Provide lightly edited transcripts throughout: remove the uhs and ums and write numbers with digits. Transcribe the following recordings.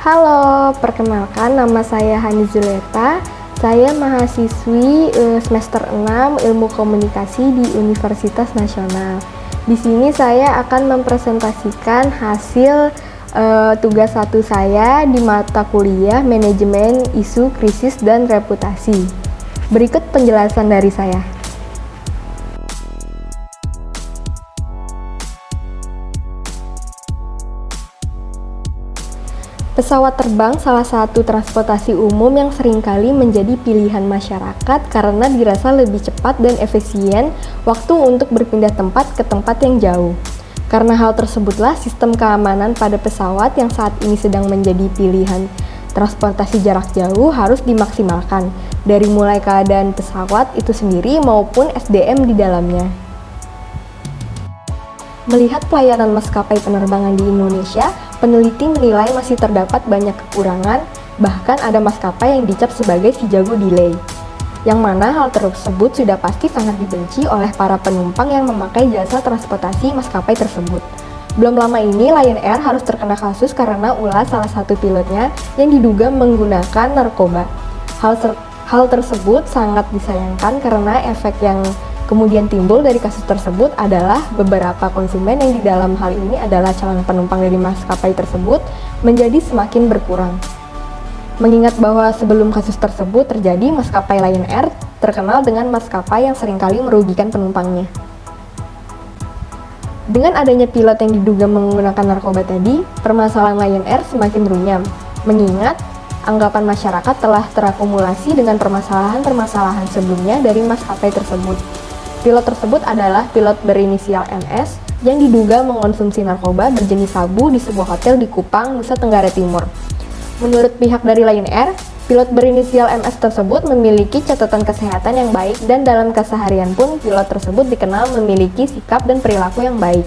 Halo, perkenalkan nama saya Hani Zuleta. Saya mahasiswi semester 6 Ilmu Komunikasi di Universitas Nasional. Di sini saya akan mempresentasikan hasil tugas 1 saya di mata kuliah Manajemen Isu Krisis dan Reputasi. Berikut penjelasan dari saya. Pesawat terbang salah satu transportasi umum yang seringkali menjadi pilihan masyarakat karena dirasa lebih cepat dan efisien waktu untuk berpindah tempat ke tempat yang jauh. Karena hal tersebutlah sistem keamanan pada pesawat yang saat ini sedang menjadi pilihan transportasi jarak jauh harus dimaksimalkan, dari mulai keadaan pesawat itu sendiri maupun SDM di dalamnya. Melihat pelayanan maskapai penerbangan di Indonesia, peneliti menilai masih terdapat banyak kekurangan, bahkan ada maskapai yang dicap sebagai si jago delay. Yang mana hal tersebut sudah pasti sangat dibenci oleh para penumpang yang memakai jasa transportasi maskapai tersebut. Belum lama ini Lion Air harus terkena kasus karena ulah salah satu pilotnya yang diduga menggunakan narkoba. Hal tersebut sangat disayangkan karena efek yang kemudian timbul dari kasus tersebut adalah beberapa konsumen yang di dalam hal ini adalah calon penumpang dari maskapai tersebut menjadi semakin berkurang. Mengingat bahwa sebelum kasus tersebut terjadi, maskapai Lion Air terkenal dengan maskapai yang seringkali merugikan penumpangnya. Dengan adanya pilot yang diduga menggunakan narkoba tadi, permasalahan Lion Air semakin runyam, mengingat anggapan masyarakat telah terakumulasi dengan permasalahan-permasalahan sebelumnya dari maskapai tersebut. Pilot tersebut adalah pilot berinisial MS yang diduga mengonsumsi narkoba berjenis sabu di sebuah hotel di Kupang, Nusa Tenggara Timur. Menurut pihak dari Lion Air, pilot berinisial MS tersebut memiliki catatan kesehatan yang baik dan dalam keseharian pun pilot tersebut dikenal memiliki sikap dan perilaku yang baik.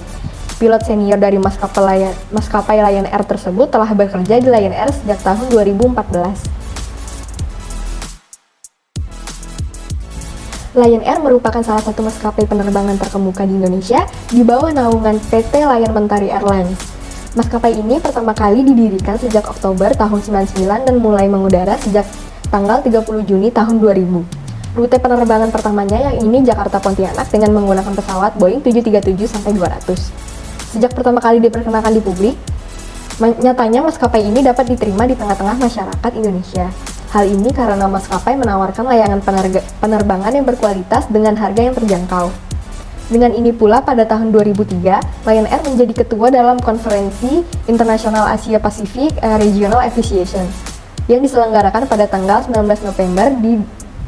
Pilot senior dari maskapai Lion Air tersebut telah bekerja di Lion Air sejak tahun 2014. Lion Air merupakan salah satu maskapai penerbangan terkemuka di Indonesia di bawah naungan PT Lion Mentari Airlines. Maskapai ini pertama kali didirikan sejak Oktober tahun 99 dan mulai mengudara sejak tanggal 30 Juni tahun 2000. Rute penerbangan pertamanya yang ini Jakarta-Pontianak dengan menggunakan pesawat Boeing 737-200. Sejak pertama kali diperkenalkan di publik, nyatanya maskapai ini dapat diterima di tengah-tengah masyarakat Indonesia. Hal ini karena maskapai menawarkan layanan penerbangan yang berkualitas dengan harga yang terjangkau. Dengan ini pula pada tahun 2003, Lion Air menjadi ketua dalam konferensi Internasional Asia Pasifik Regional Aviation yang diselenggarakan pada tanggal 19 November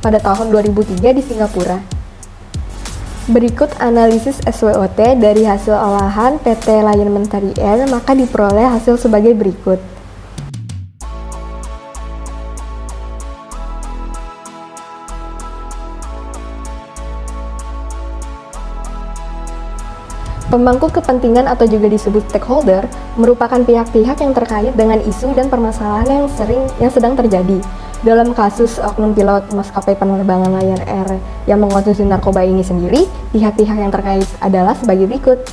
pada tahun 2003 di Singapura. Berikut analisis SWOT dari hasil olahan PT Lion Mentari Air, maka diperoleh hasil sebagai berikut. Pemangku kepentingan atau juga disebut stakeholder merupakan pihak-pihak yang terkait dengan isu dan permasalahan yang sedang terjadi. Dalam kasus oknum pilot maskapai penerbangan Lion Air yang mengkonsumsi narkoba ini sendiri, pihak-pihak yang terkait adalah sebagai berikut.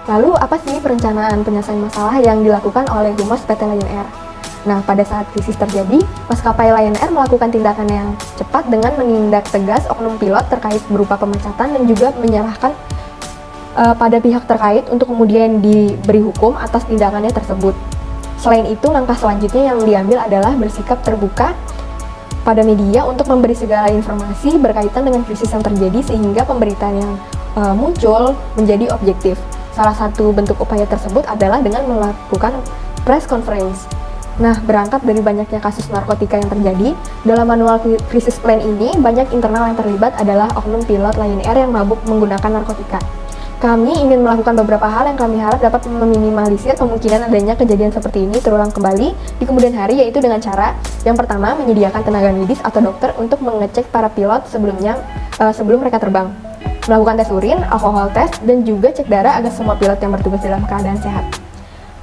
Lalu, apa sih perencanaan penyelesaian masalah yang dilakukan oleh Humas PT Lion Air? Nah, pada saat krisis terjadi, maskapai Lion Air melakukan tindakan yang cepat dengan menindak tegas oknum pilot terkait berupa pemecatan dan juga menyerahkan pada pihak terkait untuk kemudian diberi hukum atas tindakannya tersebut. Selain itu, langkah selanjutnya yang diambil adalah bersikap terbuka pada media untuk memberi segala informasi berkaitan dengan krisis yang terjadi sehingga pemberitaan yang muncul menjadi objektif. Salah satu bentuk upaya tersebut adalah dengan melakukan press conference. Nah, berangkat dari banyaknya kasus narkotika yang terjadi, dalam manual krisis plan ini, banyak internal yang terlibat adalah oknum pilot Lion Air yang mabuk menggunakan narkotika. Kami ingin melakukan beberapa hal yang kami harap dapat meminimalisir kemungkinan adanya kejadian seperti ini terulang kembali di kemudian hari, yaitu dengan cara yang pertama, menyediakan tenaga medis atau dokter untuk mengecek para pilot sebelum mereka terbang. melakukan tes urin, alkohol tes, dan juga cek darah agar semua pilot yang bertugas dalam keadaan sehat.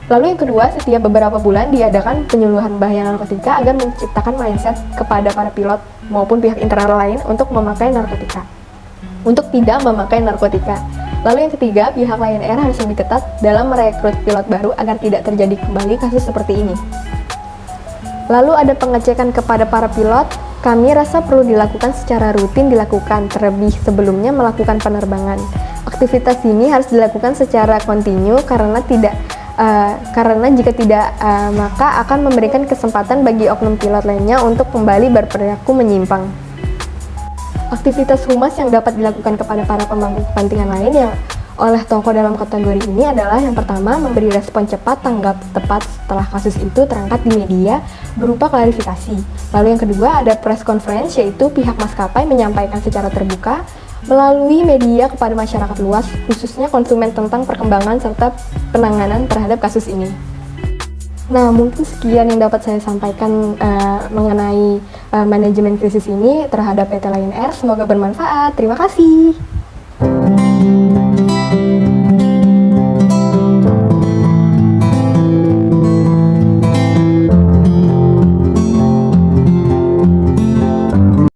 Lalu yang kedua, setiap beberapa bulan diadakan penyuluhan bahaya narkotika agar menciptakan mindset kepada para pilot maupun pihak internal lain untuk memakai narkotika. Untuk tidak memakai narkotika. Lalu yang ketiga, pihak Lion Air harus lebih ketat dalam merekrut pilot baru agar tidak terjadi kembali kasus seperti ini. Lalu ada pengecekan kepada para pilot, kami rasa perlu dilakukan secara rutin terlebih sebelumnya melakukan penerbangan. Aktivitas ini harus dilakukan secara kontinu karena jika tidak maka akan memberikan kesempatan bagi oknum pilot lainnya untuk kembali berperilaku menyimpang. Aktivitas humas yang dapat dilakukan kepada para pemangku kepentingan lain yang oleh tokoh dalam kategori ini adalah yang pertama, memberi respon cepat tanggap tepat setelah kasus itu terangkat di media berupa klarifikasi. Lalu yang kedua ada press conference, yaitu pihak maskapai menyampaikan secara terbuka melalui media kepada masyarakat luas, khususnya konsumen tentang perkembangan serta penanganan terhadap kasus ini. Nah, mungkin sekian yang dapat saya sampaikan mengenai manajemen krisis ini terhadap PT Lion Air. Semoga bermanfaat. Terima kasih.